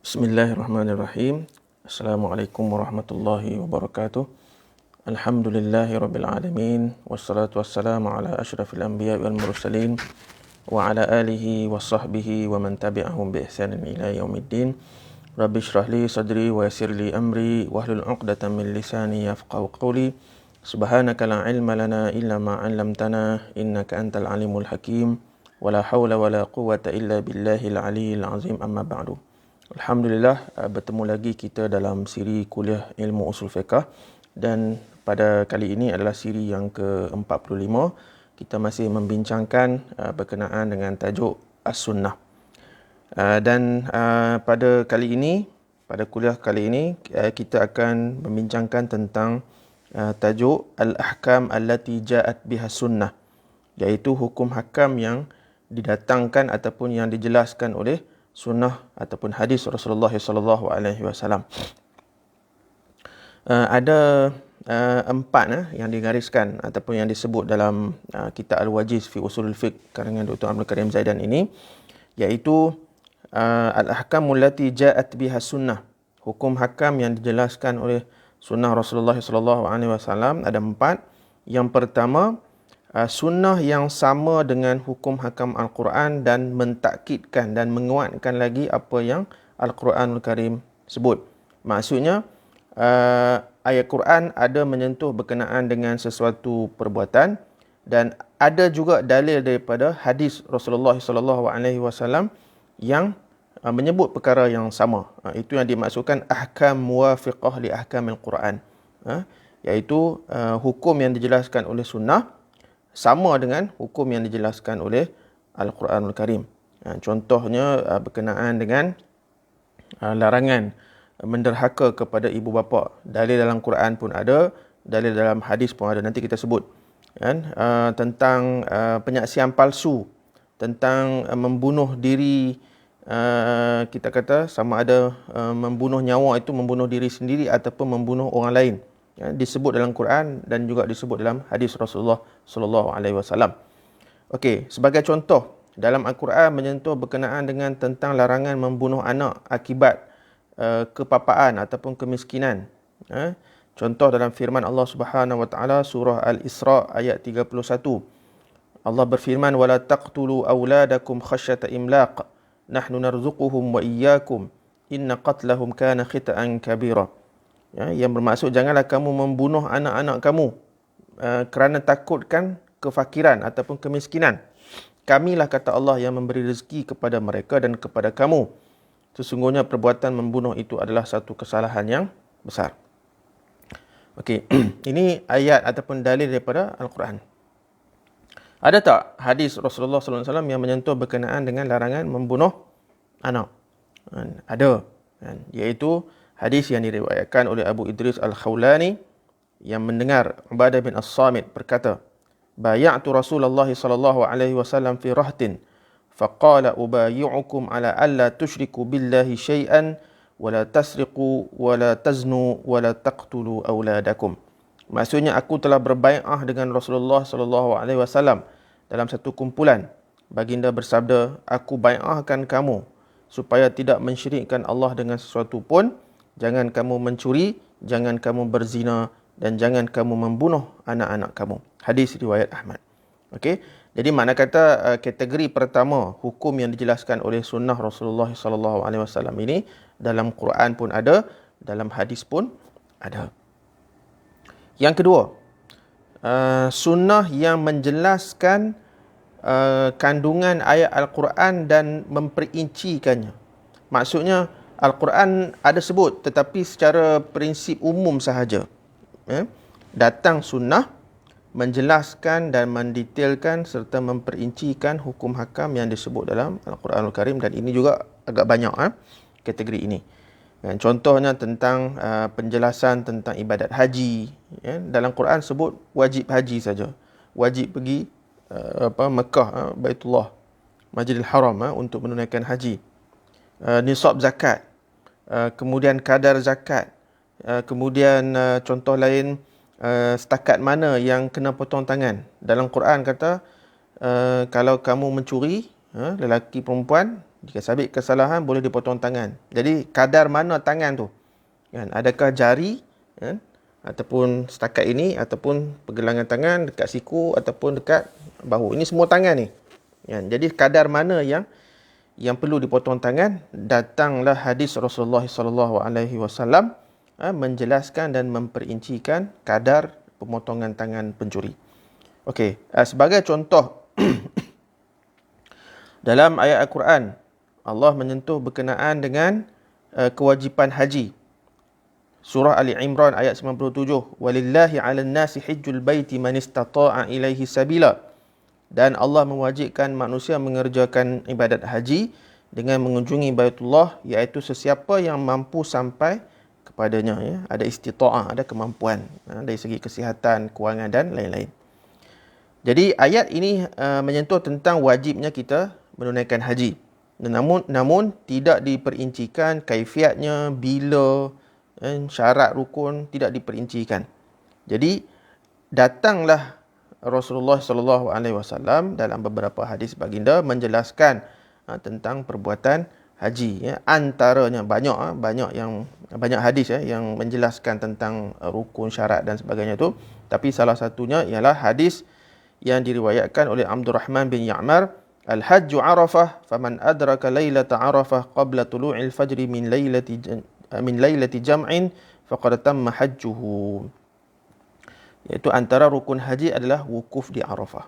Bismillahirrahmanirrahim. Assalamualaikum warahmatullahi wabarakatuh. Alhamdulillahirabbil alamin wassalatu wassalamu ala asyrafil anbiya'i wal mursalin wa ala alihi washabbihi wa man tabi'ahum bi ihsanin ila yaumiddin. Rabbi shrah li sadri wa yassir li amri wahlul 'uqdatam min lisani yafqahu qawli. Subhanaka la ilma lana illa ma 'allamtana innaka antal alimul hakim. Wala haula wala quwwata illa billahil aliyyil azim, amma ba'du. Alhamdulillah, bertemu lagi kita dalam siri kuliah ilmu usul fiqh, dan pada kali ini adalah siri yang ke-45. Kita masih membincangkan berkenaan dengan tajuk As-Sunnah. Dan pada kuliah kali ini kita akan membincangkan tentang tajuk Al-Ahkam allati ja'at biha sunnah, iaitu hukum hakam yang didatangkan ataupun yang dijelaskan oleh sunnah ataupun hadis Rasulullah sallallahu alaihi wasallam. Ada empat yang digariskan ataupun yang disebut dalam kitab Al-Wajiz fi Usulul Fiqh karangan Dr. Abdul Karim Zaidan ini, iaitu al-ahkamul lati ja'at biha sunnah, hukum hakam yang dijelaskan oleh sunnah Rasulullah sallallahu alaihi wasallam. Ada empat. Yang pertama, sunnah yang sama dengan hukum hakam Al-Quran dan mentakkidkan dan menguatkan lagi apa yang Al-Quranul Karim sebut. Maksudnya, ayat Quran ada menyentuh berkenaan dengan sesuatu perbuatan, dan ada juga dalil daripada hadis Rasulullah SAW yang menyebut perkara yang sama. Itu yang dimaksudkan ahkam muwafiqah li ahkamil Quran, iaitu hukum yang dijelaskan oleh sunnah sama dengan hukum yang dijelaskan oleh Al-Quranul Karim. Contohnya berkenaan dengan larangan menderhaka kepada ibu bapa. Dalil dalam Quran pun ada, dalil dalam hadis pun ada. Nanti kita sebut. Tentang penyaksian palsu, tentang membunuh diri, kita kata sama ada membunuh nyawa itu membunuh diri sendiri ataupun membunuh orang lain. Disebut dalam Quran dan juga disebut dalam hadis Rasulullah sallallahu alaihi wasallam. Okey, sebagai contoh, dalam Al-Quran menyentuh berkenaan dengan tentang larangan membunuh anak akibat kepapaan ataupun kemiskinan. Contoh dalam firman Allah Subhanahu wa taala surah Al-Isra ayat 31. Allah berfirman, "Wala taqtulu auladakum khasyata imlaq, nahnu narzuquhum wa iyyakum, inna qatlahum kana khita'an kabira." Yang bermaksud, janganlah kamu membunuh anak-anak kamu kerana takutkan kefakiran ataupun kemiskinan. Kamilah, kata Allah, yang memberi rezeki kepada mereka dan kepada kamu. Sesungguhnya perbuatan membunuh itu adalah satu kesalahan yang besar. Okey, ini ayat ataupun dalil daripada Al-Quran. Ada tak hadis Rasulullah sallallahu alaihi wasallam yang menyentuh berkenaan dengan larangan membunuh anak? Ada, iaitu hadis yang diriwayatkan oleh Abu Idris Al-Khawlani yang mendengar Ubadah bin As-Samit berkata, "Bay'atu Rasulullah sallallahu alaihi wasallam fi rahtin, faqala ubayyu'ukum ala alla tusyriku billahi syai'an wa la tasriqu wa la taznu wa la taqtulu auladakum." Maksudnya, aku telah berbai'ah dengan Rasulullah sallallahu alaihi wasallam dalam satu kumpulan. Baginda bersabda, "Aku bai'ahkan kamu supaya tidak mensyirikkan Allah dengan sesuatu pun. Jangan kamu mencuri, jangan kamu berzina, dan jangan kamu membunuh anak-anak kamu." Hadis riwayat Ahmad. Okey, jadi makna kata kategori pertama, hukum yang dijelaskan oleh sunnah Rasulullah sallallahu alaihi wasallam ini dalam Quran pun ada, dalam hadis pun ada. Yang kedua, sunnah yang menjelaskan kandungan ayat Al-Quran dan memperincikannya. Maksudnya, Al-Quran ada sebut tetapi secara prinsip umum sahaja. Datang sunnah menjelaskan dan mendetailkan serta memperincikan hukum hakam yang disebut dalam Al-Quranul Karim, dan ini juga agak banyak kategori ini. Contohnya tentang penjelasan tentang ibadat haji. Dalam Quran sebut wajib haji saja. Wajib pergi Mekah, Baitullah, Masjidil Haram untuk menunaikan haji. Nisab zakat, kemudian kadar zakat, kemudian contoh lain, setakat mana yang kena potong tangan. Dalam Quran kata, kalau kamu mencuri, lelaki perempuan, Jika sabit kesalahan, boleh dipotong tangan. Jadi kadar mana tangan tu? Kan? Adakah jari, kan? Ataupun setakat ini, ataupun pergelangan tangan dekat siku, ataupun dekat bahu. Ini semua tangan ni. Kan? Jadi kadar mana yang perlu dipotong tangan? Datanglah hadis Rasulullah SAW menjelaskan dan memperincikan kadar pemotongan tangan pencuri. Okey, sebagai contoh dalam ayat Al-Quran, Allah menyentuh berkenaan dengan kewajipan haji. Surah Ali Imran ayat 97. Walillahi 'alan nasi hajjul baiti man istata'a ilaihi sabila. Dan Allah mewajibkan manusia mengerjakan ibadat haji dengan mengunjungi Baitullah, iaitu sesiapa yang mampu sampai kepadanya, ya. Ada istita'ah, ada kemampuan dari segi kesihatan, kewangan dan lain-lain. Jadi ayat ini menyentuh tentang wajibnya kita menunaikan haji. Namun tidak diperincikan kaifiatnya, bila, syarat rukun tidak diperincikan. Jadi datanglah Rasulullah SAW dalam beberapa hadis baginda menjelaskan tentang perbuatan haji, ya. Antaranya banyak hadis, ya, yang menjelaskan tentang rukun, syarat dan sebagainya tu. Tapi salah satunya ialah hadis yang diriwayatkan oleh Abdul Rahman bin Ya'mar, Al-Hajju Arafah, faman adraka laylata Arafah qabla tulu'il fajri min laylati jam'in faqad tamma hajjuhu. Iaitu antara rukun haji adalah wukuf di Arafah.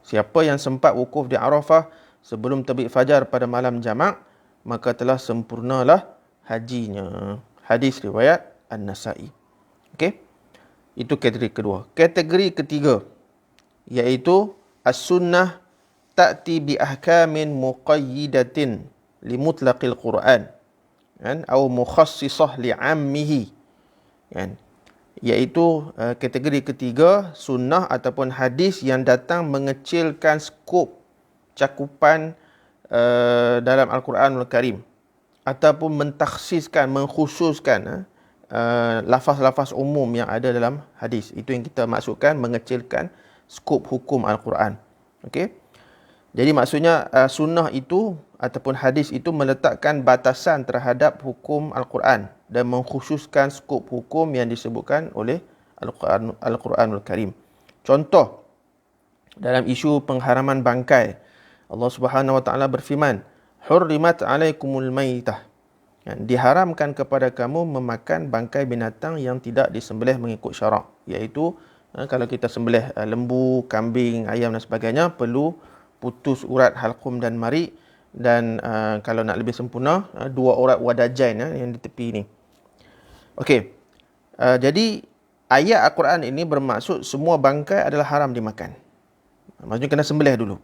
Siapa yang sempat wukuf di Arafah sebelum terbit fajar pada malam jamak, maka telah sempurnalah hajinya. Hadis riwayat An-Nasa'i. Okey. Itu kategori kedua. Kategori ketiga iaitu as-sunnah ta'ti bi ahkamin muqayyidatin li mutlaqil Quran, kan, atau mukhassisah li 'ammihi, kan. Iaitu kategori ketiga, sunnah ataupun hadis yang datang mengecilkan skop cakupan dalam Al-Quranul Karim, ataupun mentakhsiskan, mengkhususkan lafaz-lafaz umum yang ada dalam hadis. Itu yang kita maksudkan mengecilkan skop hukum Al-Quran. Okey. Jadi maksudnya sunnah itu ataupun hadis itu meletakkan batasan terhadap hukum Al-Quran dan mengkhususkan skop hukum yang disebutkan oleh Al-Quranul Karim. Contoh, dalam isu pengharaman bangkai, Allah Subhanahu Wa Taala berfirman, "Hurrimat 'alaikumul maitah." Diharamkan kepada kamu memakan bangkai binatang yang tidak disembelih mengikut syarak, iaitu kalau kita sembelih lembu, kambing, ayam dan sebagainya, perlu putus urat halqum dan marik, dan kalau nak lebih sempurna, 2 urat wadajain yang di tepi ni. Okey. Jadi ayat Al-Quran ini bermaksud semua bangkai adalah haram dimakan. Maksudnya kena sembelih dulu.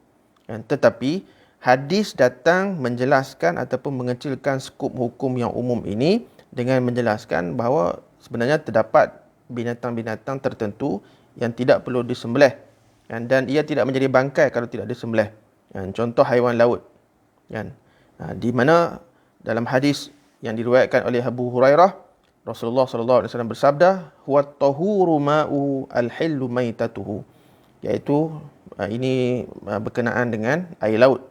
Tetapi hadis datang menjelaskan ataupun mengecilkan skop hukum yang umum ini dengan menjelaskan bahawa sebenarnya terdapat binatang-binatang tertentu yang tidak perlu disembelih, dan ia tidak menjadi bangkai kalau tidak disembelih. Contoh haiwan laut, di mana dalam hadis yang diriwayatkan oleh Abu Hurairah, Rasulullah SAW bersabda, huwa tahuru ma'u al-hillu maitatuhu, iaitu ini berkenaan dengan air laut.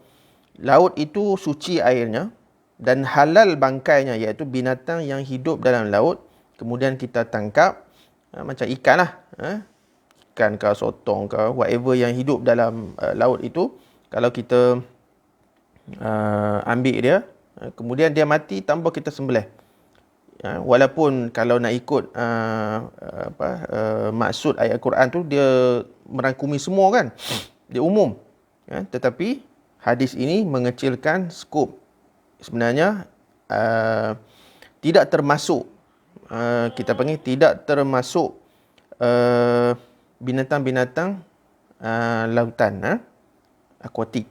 Laut itu suci airnya dan halal bangkainya, iaitu binatang yang hidup dalam laut kemudian kita tangkap, macam ikan lah, ikan ke, sotong ke, whatever yang hidup dalam laut itu, kalau kita ambil dia, kemudian dia mati tanpa kita sembelih. Walaupun kalau nak ikut maksud ayat Quran tu, dia merangkumi semua, kan, dia umum, tetapi hadis ini mengecilkan skop. Sebenarnya tidak termasuk, kita panggil tidak termasuk binatang-binatang lautan, akuatik.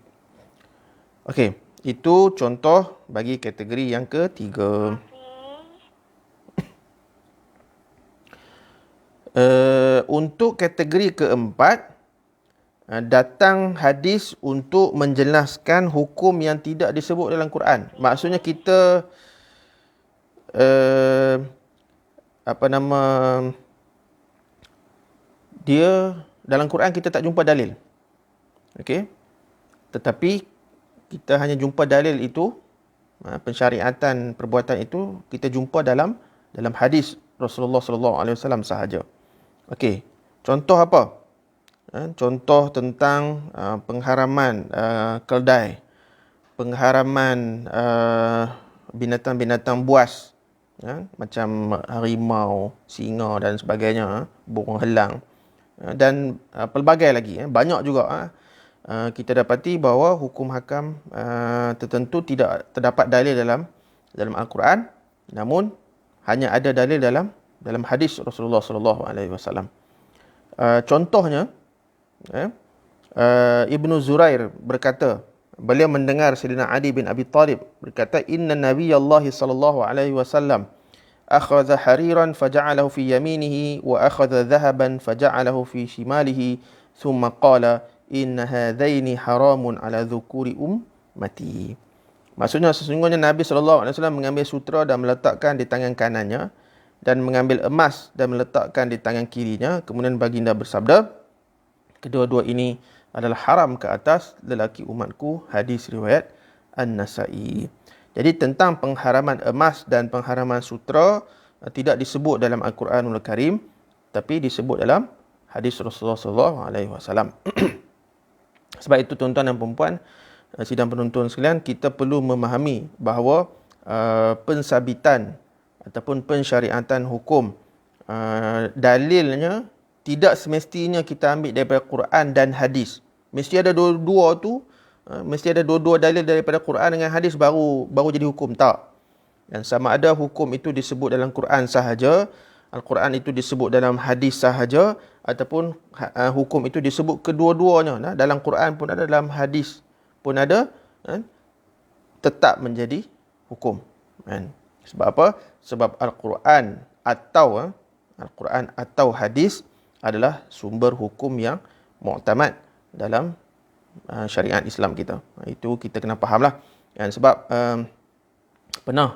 Okey, itu contoh bagi kategori yang ketiga. Untuk kategori keempat, datang hadis untuk menjelaskan hukum yang tidak disebut dalam Quran. Maksudnya kita dia dalam Quran kita tak jumpa dalil. Okey. Tetapi kita hanya jumpa dalil itu, pensyariatan perbuatan itu kita jumpa dalam hadis Rasulullah sallallahu alaihi wasallam sahaja. Okey, contoh apa? Contoh tentang pengharaman keldai, pengharaman binatang-binatang buas, macam harimau, singa dan sebagainya, burung helang, dan pelbagai lagi. Banyak juga kita dapati bahawa hukum hakam tertentu tidak terdapat dalil dalam Al-Quran, namun hanya ada dalil dalam hadis Rasulullah sallallahu alaihi wasallam. Contohnya, Ibnu Zurair berkata, beliau mendengar Sayyidina Ali bin Abi Talib berkata, "Inna Nabiyallahi sallallahu alaihi wasallam akhadha hariran faja'alahu fi yaminihi wa akhadha dhahaban faja'alahu fi shimalihi thumma qala inna hadaini haramun ala dhukuri ummati." Maksudnya sesungguhnya Nabi sallallahu alaihi wasallam mengambil sutra dan meletakkan di tangan kanannya dan mengambil emas dan meletakkan di tangan kirinya. Kemudian baginda bersabda, kedua-dua ini adalah haram ke atas lelaki umatku. Hadis riwayat An-Nasa'i. Jadi tentang pengharaman emas dan pengharaman sutra tidak disebut dalam Al-Quranul Karim, tapi disebut dalam hadis Rasulullah sallallahu alaihi wasallam. Sebab itu tuan-tuan dan puan-puan, sidang penonton sekalian, kita perlu memahami bahawa pensabitan ataupun pensyariatan hukum, dalilnya tidak semestinya kita ambil daripada Quran dan hadis. Mesti ada dua-dua tu, mesti ada dua-dua dalil daripada Quran dengan hadis baru jadi hukum. Tak. Dan sama ada hukum itu disebut dalam Quran sahaja, Al-Quran itu disebut dalam hadis sahaja, ataupun hukum itu disebut kedua-duanya. Dalam Quran pun ada, dalam hadis pun ada, tetap menjadi hukum. Sebab apa? Sebab Al-Quran atau hadis adalah sumber hukum yang muktamad dalam syariat Islam kita. Itu kita kena fahamlah. Sebab pernah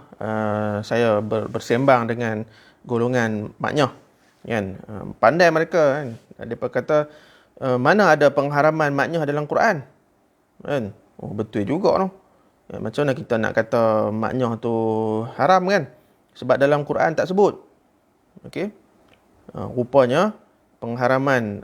saya bersembang dengan golongan maknyah, pandai mereka, mereka kata, mana ada pengharaman maknyah dalam Quran? Oh, betul juga tu. Macam mana kita nak kata maknyah tu haram kan? Sebab dalam Quran tak sebut. Okey. Rupanya pengharaman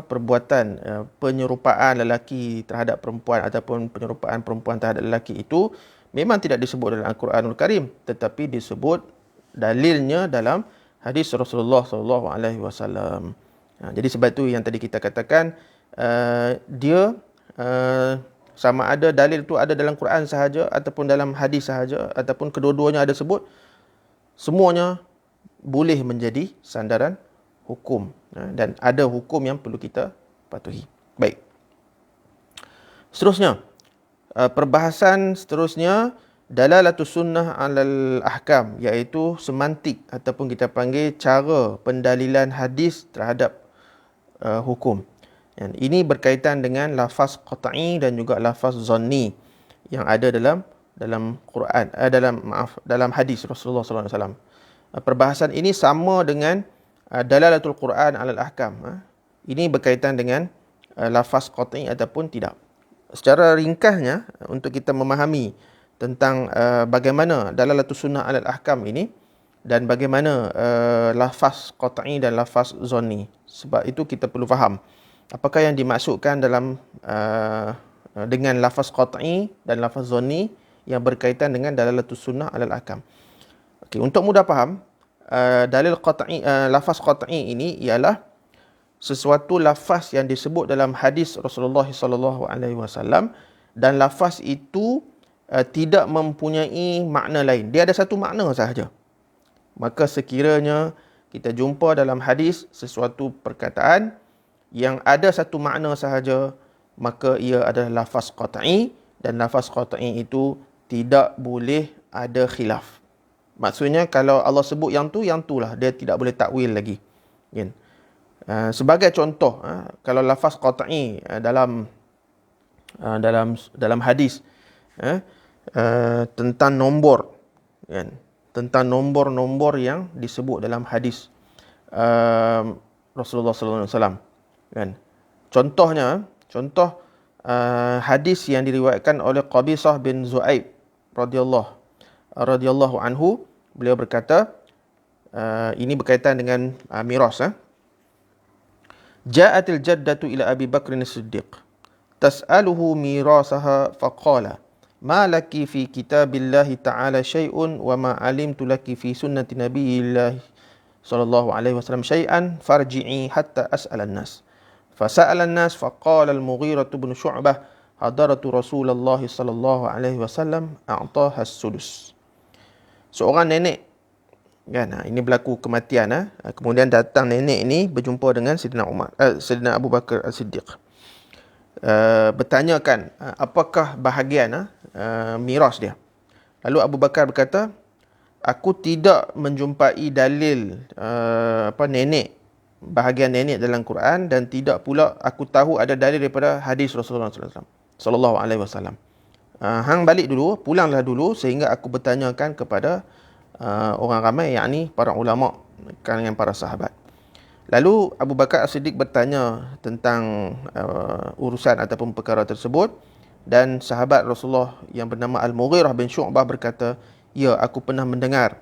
perbuatan penyerupaan lelaki terhadap perempuan ataupun penyerupaan perempuan terhadap lelaki itu memang tidak disebut dalam Al-Quranul Karim, tetapi disebut dalilnya dalam hadis Rasulullah sallallahu alaihi wasallam. Jadi sebab itu yang tadi kita katakan, dia sama ada dalil itu ada dalam Quran sahaja ataupun dalam hadis sahaja ataupun kedua-duanya ada sebut, semuanya boleh menjadi sandaran hukum, dan ada hukum yang perlu kita patuhi. Baik. Seterusnya, perbahasan seterusnya, dalalatus sunnah alal ahkam, iaitu semantik ataupun kita panggil cara pendalilan hadis terhadap hukum. Dan ini berkaitan dengan lafaz qat'i dan juga lafaz zanni yang ada dalam Quran, dalam hadis Rasulullah sallallahu alaihi wasallam. Perbahasan ini sama dengan dalalatul Quran alal ahkam. Ini berkaitan dengan lafaz qat'i ataupun tidak. Secara ringkasnya, untuk kita memahami tentang bagaimana dalalatus sunnah alal ahkam ini dan bagaimana lafaz qat'i dan lafaz zanni. Sebab itu kita perlu faham apakah yang dimaksudkan dalam dengan lafaz qat'i dan lafaz zanni yang berkaitan dengan dalalatus sunnah alal ahkam. Okey, untuk mudah faham, dalil qat'i, lafaz qat'i ini ialah sesuatu lafaz yang disebut dalam hadis Rasulullah sallallahu alaihi wasallam dan lafaz itu tidak mempunyai makna lain. Dia ada satu makna sahaja. Maka sekiranya kita jumpa dalam hadis sesuatu perkataan yang ada satu makna sahaja, maka ia adalah lafaz qat'i, dan lafaz qat'i itu tidak boleh ada khilaf. Maksudnya kalau Allah sebut yang tu lah, dia tidak boleh takwil lagi. Sebagai contoh, kalau lafaz qat'i dalam hadis tentang nombor, tentang nombor-nombor yang disebut dalam hadis Rasulullah sallallahu alaihi wasallam, contoh hadis yang diriwayatkan oleh Qabisah bin Zu'aib radhiyallahu anhu. Beliau berkata, ini berkaitan dengan miras. Ja'atil jaddatu ila Abi Bakr as-Siddiq tas'aluhu mirasaha faqala ma laki fi kitabillahi ta'ala syai'un wa ma alimtu laki fi sunnati nabiyillah sallallahu alaihi wasallam syai'an farji'i hatta as'ala an-nas. Fasa'ala an-nas faqala al-Mughirah bin Syu'bah hadaratu Rasulullah sallallahu alaihi wasallam a'taha as-sudus. Seorang nenek kan, ini berlaku kematian. Kemudian datang nenek ini berjumpa dengan Sayyidina Abu Bakar As-Siddiq. Bertanyakan apakah bahagian miras dia. Lalu Abu Bakar berkata, aku tidak menjumpai dalil bahagian nenek dalam Quran, dan tidak pula aku tahu ada dalil daripada hadis Rasulullah sallallahu alaihi wasallam. Hang balik dulu, pulanglah dulu sehingga aku bertanyakan kepada orang ramai, yakni para ulama kalangan para sahabat. Lalu Abu Bakar As-Siddiq bertanya tentang urusan ataupun perkara tersebut, dan sahabat Rasulullah yang bernama Al-Mughirah bin Syu'bah berkata, ya, aku pernah mendengar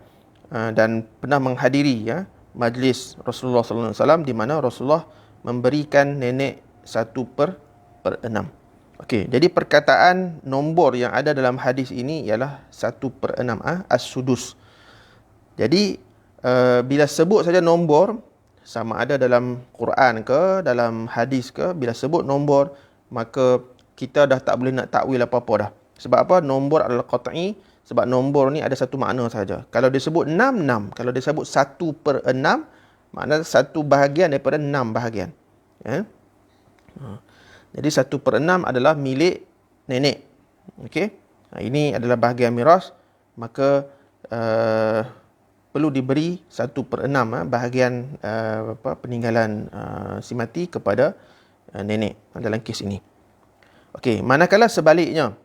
dan pernah menghadiri majlis Rasulullah sallallahu alaihi wasallam di mana Rasulullah memberikan nenek 1/6. Okey, jadi perkataan nombor yang ada dalam hadis ini ialah 1/6 as-sudus. Jadi bila sebut saja nombor, sama ada dalam Quran ke, dalam hadis ke, bila sebut nombor, maka kita dah tak boleh nak takwil apa-apa dah. Sebab apa? Nombor adalah qat'i, sebab nombor ni ada satu makna saja. Kalau dia sebut 6, 6. Kalau dia sebut 1/6, maknanya satu bahagian daripada 6 bahagian. Jadi 1/6 adalah milik nenek. Okey? Ini adalah bahagian miras, maka perlu diberi 1/6 bahagian peninggalan si mati kepada nenek dalam kes ini. Okey, manakala sebaliknya,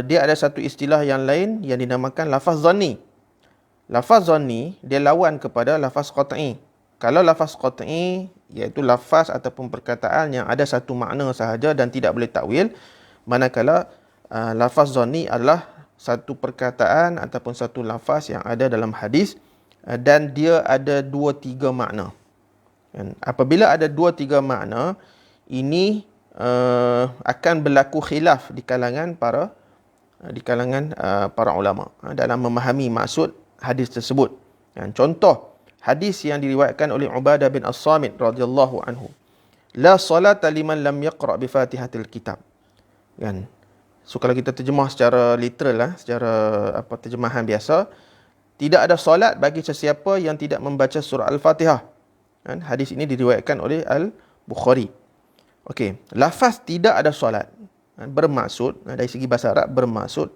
dia ada satu istilah yang lain yang dinamakan lafaz zanni. Lafaz zanni dia lawan kepada lafaz qat'i. Kalau lafaz qat'i iaitu lafaz ataupun perkataan yang ada satu makna sahaja dan tidak boleh takwil, manakala lafaz zanni adalah satu perkataan ataupun satu lafaz yang ada dalam hadis dan dia ada 2-3 makna. Apabila ada 2-3 makna, ini akan berlaku khilaf di kalangan para ulama dalam memahami maksud hadis tersebut. Contoh hadis yang diriwayatkan oleh Ubadah bin As-Samit radhiyallahu anhu, la salata liman lam yaqra bi Fatihatil Kitab. Kan? So kalau kita terjemah secara literal secara terjemahan biasa, tidak ada solat bagi sesiapa yang tidak membaca surah Al-Fatihah. Kan? Hadis ini diriwayatkan oleh Al-Bukhari. Okey, lafaz tidak ada solat bermaksud dari segi bahasa Arab bermaksud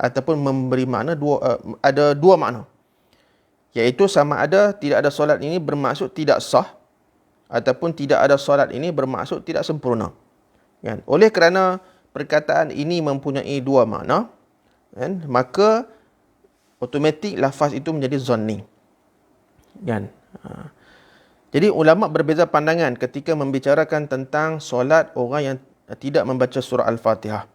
ataupun memberi makna ada dua makna. Iaitu sama ada tidak ada solat ini bermaksud tidak sah, ataupun tidak ada solat ini bermaksud tidak sempurna. Kan? Oleh kerana perkataan ini mempunyai dua makna, kan, maka automatik lafaz itu menjadi zanni. Kan? Jadi ulama berbeza pandangan ketika membicarakan tentang solat orang yang tidak membaca surah Al-Fatihah.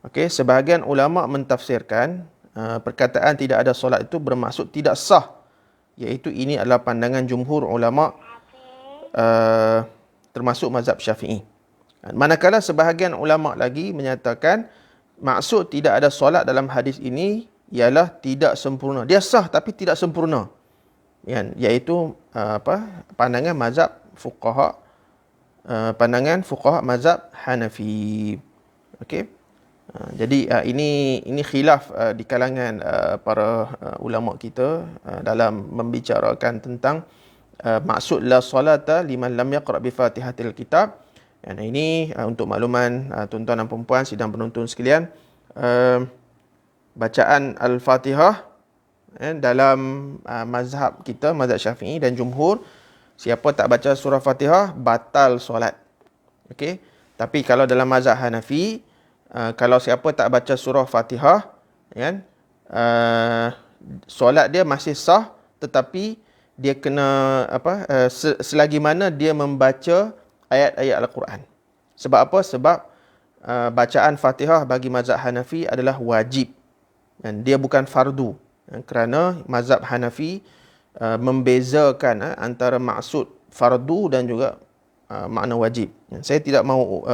Okey, sebahagian ulama mentafsirkan perkataan tidak ada solat itu bermaksud tidak sah, iaitu ini adalah pandangan jumhur ulama termasuk mazhab Syafi'i. Manakala sebahagian ulama lagi menyatakan maksud tidak ada solat dalam hadis ini ialah tidak sempurna. Dia sah tapi tidak sempurna. Iaitu pandangan mazhab fuqaha, pandangan fuqaha mazhab Hanafi. Okey. Jadi ini khilaf di kalangan para ulama kita dalam membicarakan tentang maksud la salata liman lam yaqra bi Fatihatil Kitab. Ini untuk makluman tuan-tuan dan puan-puan sidang penonton sekalian, bacaan Al-Fatihah dalam mazhab kita, mazhab Syafi'i dan jumhur, siapa tak baca surah Fatihah batal solat. Okey. Tapi kalau dalam mazhab Hanafi, kalau siapa tak baca surah Fatihah, kan, solat dia masih sah, tetapi dia kena selagi mana dia membaca ayat-ayat Al-Quran. Sebab apa? Sebab bacaan Fatihah bagi mazhab Hanafi adalah wajib dan dia bukan fardu. Kerana mazhab Hanafi membezakan antara maksud fardu dan juga makna wajib. Saya tidak mahu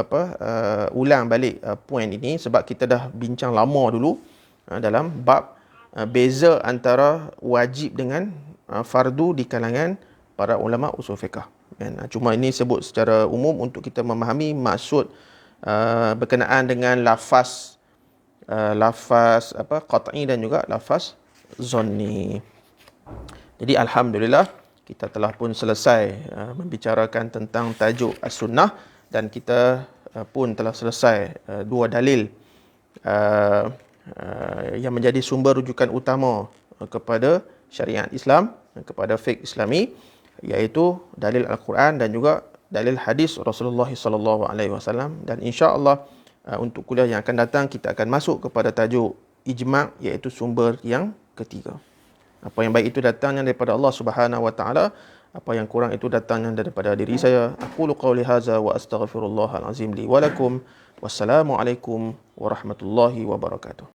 ulang balik poin ini sebab kita dah bincang lama dulu dalam bab beza antara wajib dengan fardu di kalangan para ulama usul fiqh. Cuma ini sebut secara umum untuk kita memahami maksud berkenaan dengan lafaz qat'i dan juga lafaz zonni. Jadi alhamdulillah kita telah pun selesai membicarakan tentang tajuk as-sunnah dan kita pun telah selesai dua dalil yang menjadi sumber rujukan utama kepada syariat Islam, kepada fiqh Islami, iaitu dalil Al-Quran dan juga dalil hadis Rasulullah sallallahu alaihi wasallam. Dan insya-Allah untuk kuliah yang akan datang kita akan masuk kepada tajuk ijma', iaitu sumber yang ketiga. Apa yang baik itu datangnya daripada Allah Subhanahu wa taala, apa yang kurang itu datangnya daripada diri saya. Aqulu qawli hadza wa astaghfirullahal azim li wa lakum. Wassalamualaikum warahmatullahi wabarakatuh.